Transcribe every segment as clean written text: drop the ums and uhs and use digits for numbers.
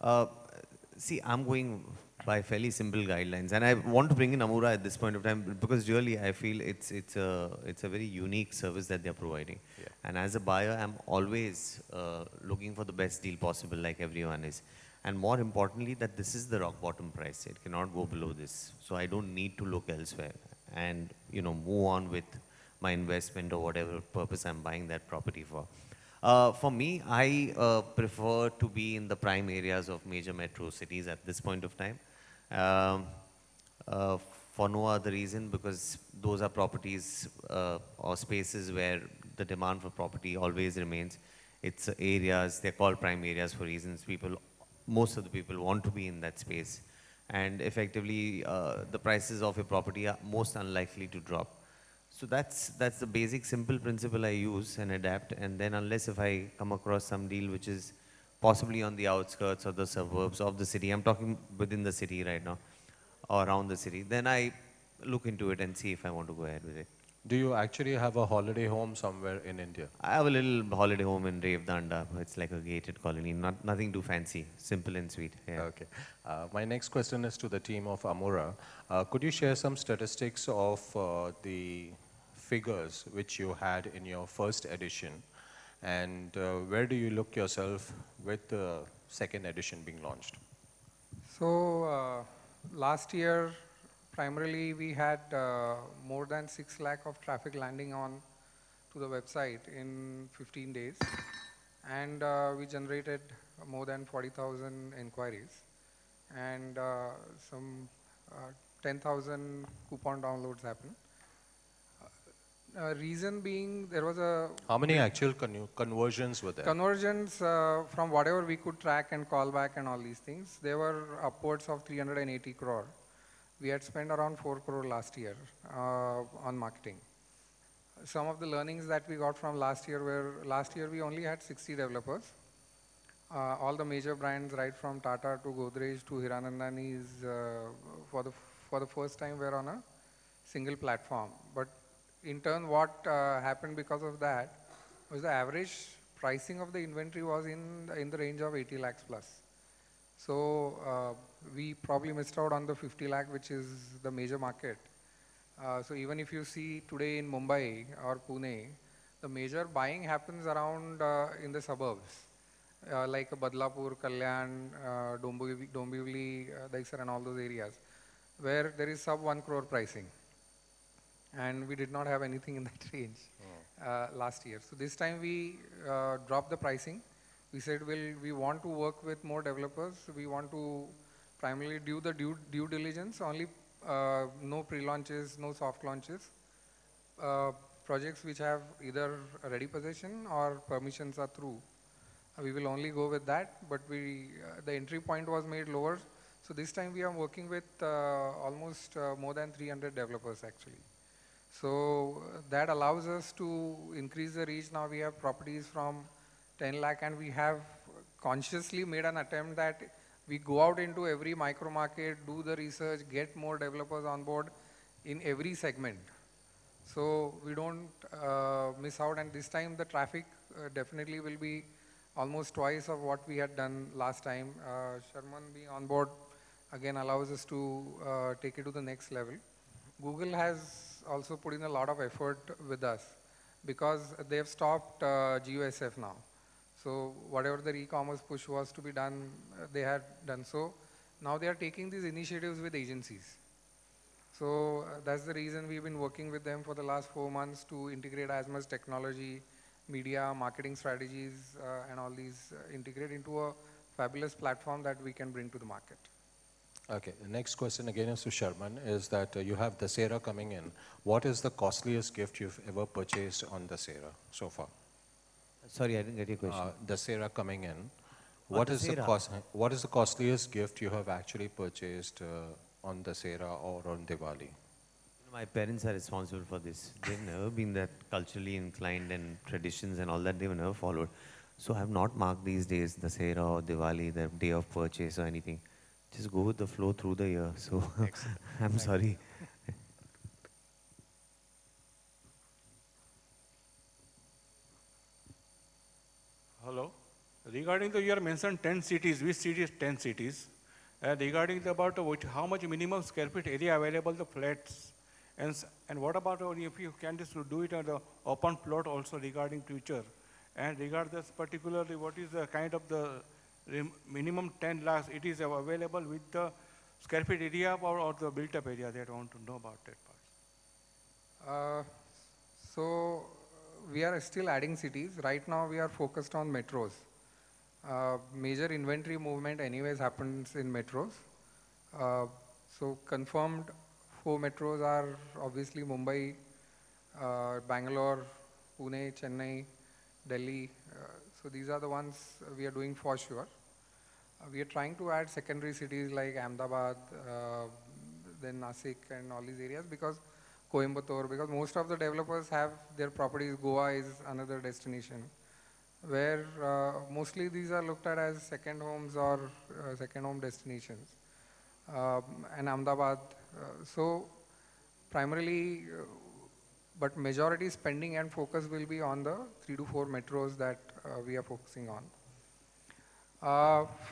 Uh, See, I'm going by fairly simple guidelines, and I want to bring in Amura at this point of time because really I feel it's a very unique service that they're providing. Yeah. And as a buyer, I'm always looking for the best deal possible, like everyone is. And more importantly, that this is the rock bottom price. It cannot go below this. So I don't need to look elsewhere and move on with my investment or whatever purpose I'm buying that property for. For me, I prefer to be in the prime areas of major metro cities at this point of time. Um, uh, for no other reason, because those are properties or spaces where the demand for property always remains. It's areas, they're called prime areas for reasons. Most of the people want to be in that space. And effectively, the prices of a property are most unlikely to drop. So that's the basic simple principle I use and adapt. And then unless if I come across some deal which is possibly on the outskirts or the suburbs of the city, I'm talking within the city right now or around the city, then I look into it and see if I want to go ahead with it. Do you actually have a holiday home somewhere in India? I have a little holiday home in Revdanda. It's like a gated colony, nothing too fancy, simple and sweet. Yeah. Okay. My next question is to the team of Amura. Could you share some statistics of the figures which you had in your first edition, and where do you look yourself with the second edition being launched? So last year, primarily we had more than 6 lakh of traffic landing on to the website in 15 days, and we generated more than 40,000 inquiries, and some 10,000 coupon downloads happened. Reason being, there was a... How many actual conversions were there? Conversions from whatever we could track and call back and all these things, they were upwards of 380 crore. We had spent around 4 crore last year on marketing. Some of the learnings that we got from last year were, last year we only had 60 developers. All the major brands, right from Tata to Godrej to Hiranandani's, for the first time were on a single platform. But in turn, what happened because of that was the average pricing of the inventory was in the range of 80 lakhs plus. So we probably missed out on the 50 lakh, which is the major market. So even if you see today in Mumbai or Pune, the major buying happens around in the suburbs, like Badlapur, Kalyan, Dombivli, Daisar and all those areas, where there is sub 1 crore pricing. And we did not have anything in that range last year. So this time we dropped the pricing. We said we want to work with more developers. We want to primarily do the due diligence, only no pre-launches, no soft launches. Projects which have either a ready possession or permissions are through. We will only go with that, but the entry point was made lower. So this time we are working with almost more than 300 developers actually. So that allows us to increase the reach. Now we have properties from 10 lakh, and we have consciously made an attempt that we go out into every micro market, do the research, get more developers on board in every segment. So we don't miss out, and this time the traffic definitely will be almost twice of what we had done last time. Sharman being on board again allows us to take it to the next level. Google has also put in a lot of effort with us because they have stopped GUSF now. So whatever the e-commerce push was to be done, they had done so. Now they are taking these initiatives with agencies. So that's the reason we've been working with them for the last 4 months to integrate as much technology, media, marketing strategies, and all these integrate into a fabulous platform that we can bring to the market. Okay, the next question again is to Sharman, is that you have Dussehra coming in. What is the costliest gift you've ever purchased on Dussehra so far? Sorry, I didn't get your question. Dussehra coming in. What is the costliest gift you have actually purchased on Dussehra or on Diwali? My parents are responsible for this. They've never been that culturally inclined, and traditions and all that they've never followed. So I have not marked these days, Dussehra or Diwali, the day of purchase or anything. Just go with the flow through the year. So I'm sorry. Hello, Regarding the, you have mentioned 10 cities, which cities? 10 cities. Regarding the about how much minimum square feet area available, the flats, and what about if you can just do it on the open plot also regarding future, and regardless particularly what is the kind of the minimum 10 lakhs it is available with the square feet area or the built up area that I want to know about that part. So we are still adding cities. Right now we are focused on metros. Major inventory movement anyways happens in metros. So confirmed 4 metros are obviously Mumbai, Bangalore, Pune, Chennai, Delhi. So these are the ones we are doing for sure. We are trying to add secondary cities like Ahmedabad, then Nasik and all these areas because Coimbatore, because most of the developers have their properties. Goa is another destination where mostly these are looked at as second homes or second home destinations. And Ahmedabad, so primarily, but majority spending and focus will be on the 3 to 4 metros that we are focusing on.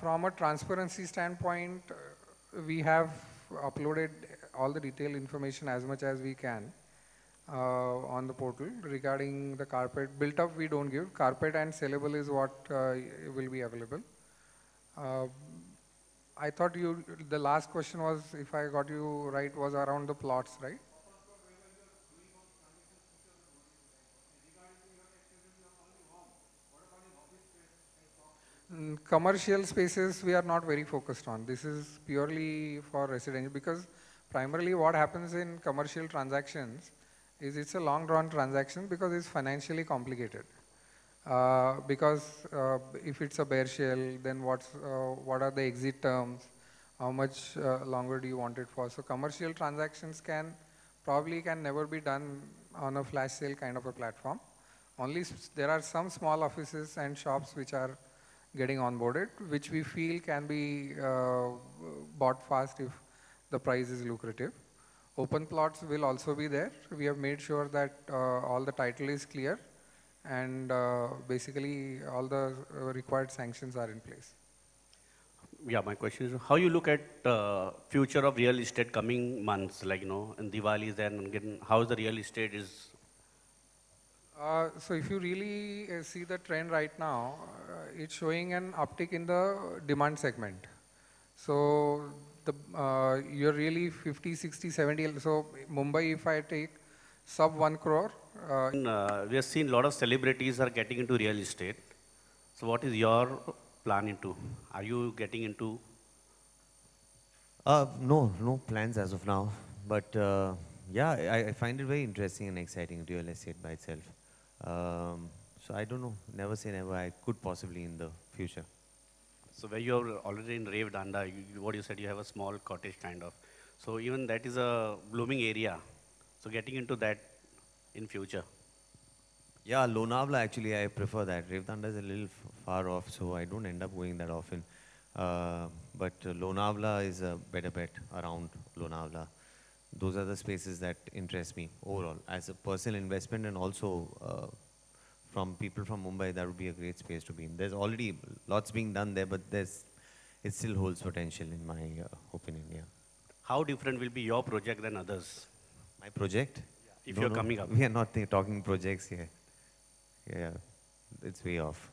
From a transparency standpoint, we have uploaded all the detailed information as much as we can on the portal regarding the carpet. Built up we don't give. Carpet and sellable is what will be available. I thought the last question was, if I got you right, was around the plots, right? Commercial spaces we are not very focused on. This is purely for residential because primarily what happens in commercial transactions is it's a long drawn transaction because it's financially complicated. Because if it's a bare shell, then what are the exit terms? How much longer do you want it for? So commercial transactions probably can never be done on a flash sale kind of a platform. Only there are some small offices and shops which are getting onboarded, which we feel can be bought fast if the price is lucrative. Open plots will also be there. We have made sure that all the title is clear and basically all the required sanctions are in place. Yeah, my question is, how you look at future of real estate coming months, like, in Diwali, then how the real estate is? So if you really see the trend right now, it's showing an uptick in the demand segment. So you're really 50, 60, 70. So Mumbai, if I take sub 1 crore. We have seen a lot of celebrities are getting into real estate. So what is your plan into? Are you getting into? No plans as of now. But yeah, I find it very interesting and exciting, real estate by itself. So I don't know, never say never, I could possibly in the future. So where you are already in Revdanda, what you said, you have a small cottage kind of. So even that is a blooming area. So getting into that in future. Yeah, Lonavala actually, I prefer that. Revdanda is a little far off, so I don't end up going that often. But Lonavala is a better bet around Lonavala. Those are the spaces that interest me overall as a personal investment, and also from people from Mumbai, that would be a great space to be in. There's already lots being done there, but it still holds potential in my opinion, yeah. How different will be your project than others? My project? If you're coming up. We are not talking projects here. Yeah, it's way off.